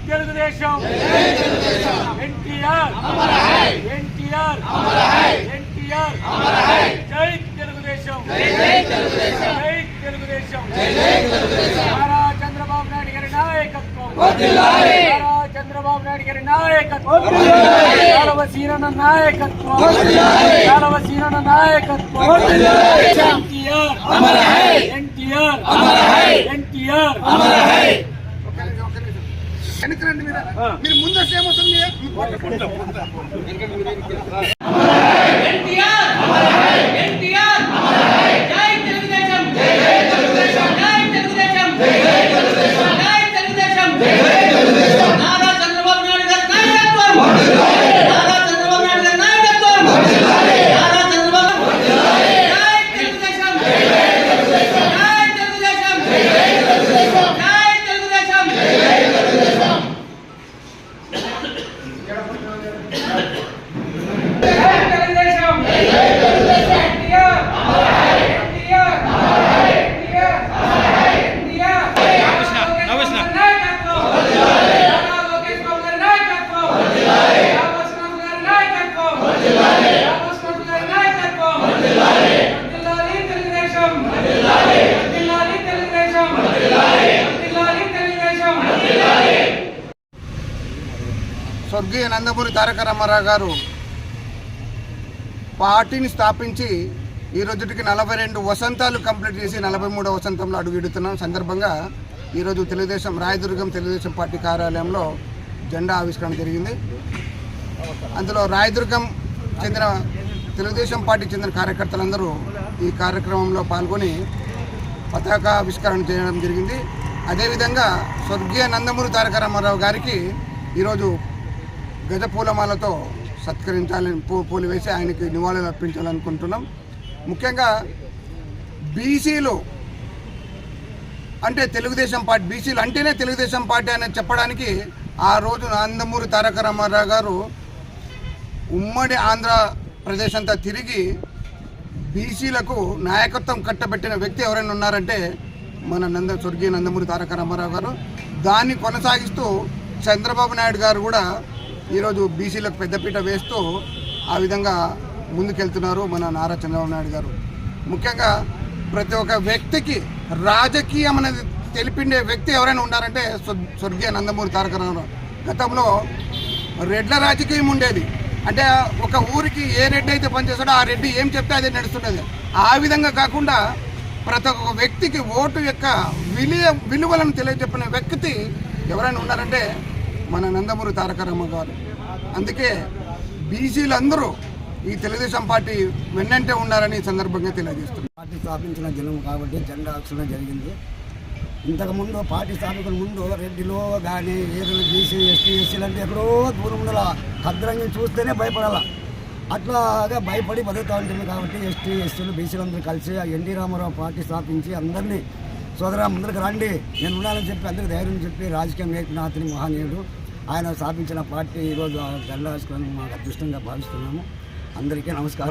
తెలుగుదేశం ఎన్టీఆర్ ఎన్టీఆర్ ఎన్టీఆర్ జై తెలుగుదేశం జై తెలుగుదేశం నారా చంద్రబాబు నాయుడు గారి నాయకత్వం నారా చంద్రబాబు నాయుడు గారి నాయకత్వం యాదవ సీనన్న నాయకత్వం యాదవ సీనన్న నాయకత్వం ఎన్టీఆర్ ఎన్టీఆర్ వెనకరండి మీరు ముందు ఏమవుతుంది స్వర్గీయ నందమూరి తారక రామారావు గారు పార్టీని స్థాపించి ఈ రోజుకి 42 వసంతాలు కంప్లీట్ చేసి 43వ వసంతంలో అడుగుపెడుతున్న సందర్భంగా ఈరోజు రాయదుర్గం తెలుగుదేశం పార్టీ కార్యాలయంలో జెండా ఆవిష్కరణ జరిగింది. అందులో రాయదుర్గం చెందిన తెలుగుదేశం పార్టీకి చెందిన కార్యకర్తలందరూ ఈ కార్యక్రమంలో పాల్గొని పతాకావిష్కరణ చేయడం జరిగింది. అదేవిధంగా స్వర్గీయ నందమూరి తారక రామారావు గారికి ఈరోజు గజ పూలమాలతో సత్కరించాలని పూలు వేసి ఆయనకి నివాళులు అర్పించాలనుకుంటున్నాం. ముఖ్యంగా బీసీలు అంటే తెలుగుదేశం పార్టీ, బీసీలు అంటేనే తెలుగుదేశం పార్టీ అని చెప్పడానికి ఆ రోజు నందమూరి తారక రామారావు గారు ఉమ్మడి ఆంధ్రప్రదేశ్ అంతా తిరిగి బీసీలకు నాయకత్వం కట్టబెట్టిన వ్యక్తి ఎవరైనా ఉన్నారంటే మన స్వర్గీయ నందమూరి తారక రామారావు గారు. దాన్ని కొనసాగిస్తూ చంద్రబాబు నాయుడు గారు కూడా ఈరోజు బీసీలకు పెద్దపీట వేస్తూ ఆ విధంగా ముందుకెళ్తున్నారు మన నారా చంద్రబాబు నాయుడు గారు. ముఖ్యంగా ప్రతి ఒక్క వ్యక్తికి రాజకీయం అనేది తెలిపిండే వ్యక్తి ఎవరైనా ఉన్నారంటే స్వర్గీయ నందమూరి తారక రామారావు. గతంలో రెడ్ల రాజకీయం ఉండేది, అంటే ఒక ఊరికి ఏ రెడ్డి అయితే పనిచేస్తాడో ఆ రెడ్డి ఏం చెప్తే అదే నడుస్తుండేది. ఆ విధంగా కాకుండా ప్రతి ఒక్క వ్యక్తికి ఓటు యొక్క విలువలను తెలియజెప్పిన వ్యక్తి ఎవరైనా ఉన్నారంటే మన నందమూరి తారక రామారావు గారు. అందుకే బీసీలందరూ ఈ తెలుగుదేశం పార్టీ వెన్నంటే ఉన్నారని సందర్భంగా తెలియజేస్తున్నారు. పార్టీ స్థాపించిన దినం కాబట్టి జెండా ఆవిష్కరణ జరిగింది. ఇంతకుముందు పార్టీ స్థాపికల ముందు రెడ్డిలో కానీ ఏదో బీసీ ఎస్సీలు అంటే ఎక్కడో దూరం ఉండాల, ఖద్రంగా చూస్తేనే భయపడాల. అట్లాగా భయపడి బతుకుతూ ఉంటుంది. కాబట్టి ఎస్సీలు బీసీలందరూ కలిసి ఎన్టీ రామారావు పార్టీ స్థాపించి అందరినీ సోదరా ముందరికి రండి, నేను ఉండాలని చెప్పి అందరికీ ధైర్యం చెప్పి రాజకీయం నేర్పిన అతని మహనీయుడు. ఆయన స్థాపించిన పార్టీ ఈరోజు జెండా ఆవిష్కరణ మాకు అదృష్టంగా భావిస్తున్నాము. అందరికీ నమస్కారం.